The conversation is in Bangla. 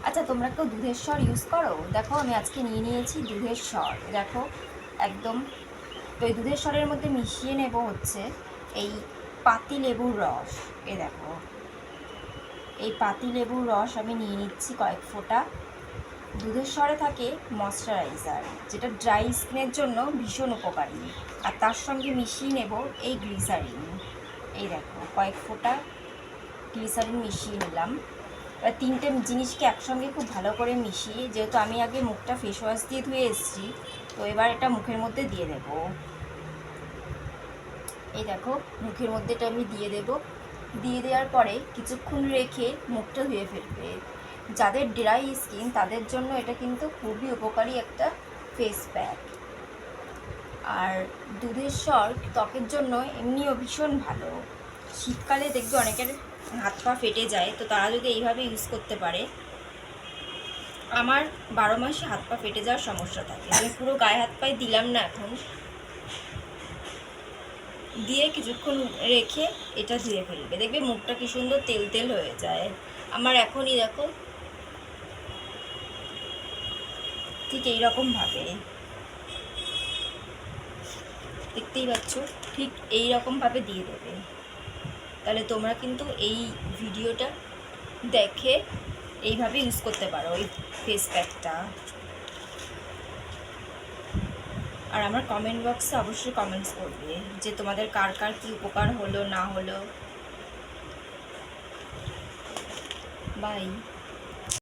আচ্ছা, তোমরা কেউ দুধের স্বর ইউজ করো? দেখো আমি আজকে নিয়ে নিয়েছি দুধের স্বর। দেখো একদম। তো এই দুধের স্বরের মধ্যে মিশিয়ে নেব হচ্ছে এই পাতি লেবুর রস। এ দেখো, এই পাতি লেবুর রস আমি নিয়ে নিচ্ছি কয়েক ফোঁটা। দুধের স্বরে থাকে ময়শ্চারাইজার, যেটা ড্রাই স্কিনের জন্য ভীষণ উপকারী। আর তার সঙ্গে মিশিয়ে নেব এই গ্লিসারিন। এই দেখো কয়েক ফোঁটা গ্লিসারিন মিশিয়ে নিলাম। এবার তিনটে জিনিসকে একসঙ্গে খুব ভালো করে মিশিয়ে, যেহেতু আমি আগে মুখটা ফেস ওয়াশ দিয়ে ধুয়ে এসেছি, তো এবার এটা মুখের মধ্যে দিয়ে দেব। এই দেখো মুখের মধ্যে এটা আমি দিয়ে দেব। দিয়ে দেওয়ার পরে কিছুক্ষণ রেখে মুখটা ধুয়ে ফেলবে। যাদের ড্রাই স্কিন তাদের জন্য এটা কিন্তু খুবই উপকারী একটা ফেস প্যাক। আর দুধের স্বর ত্বকের জন্য এমনিও ভীষণ ভালো। শীতকালে দেখবে অনেকের হাত পা ফেটে যায়, তো তারা যদি এইভাবে ইউজ করতে পারে। আমার 12 মাসে হাত পা ফেটে যাওয়ার সমস্যা থাকে, আমি পুরো গায়ে হাত পায়ে দিলাম না এখন, দিয়ে কিছুক্ষণ রেখে এটা ধুয়ে ফেলবে, দেখবে মুখটা কি সুন্দর তেল তেল হয়ে যায়। আমার এখনই দেখো ঠিক এইরকমভাবে, দেখতেই পাচ্ছ, ঠিক এইরকমভাবে দিয়ে দেবে। তাহলে তোমরা কিন্তু এই ভিডিওটা দেখে এইভাবে ইউজ করতে পারো এই ফেস প্যাকটা। আর আমার কমেন্ট বক্সে অবশ্যই কমেন্টস করবে যে তোমাদের কার কার কী উপকার হলো না হলো। বাই।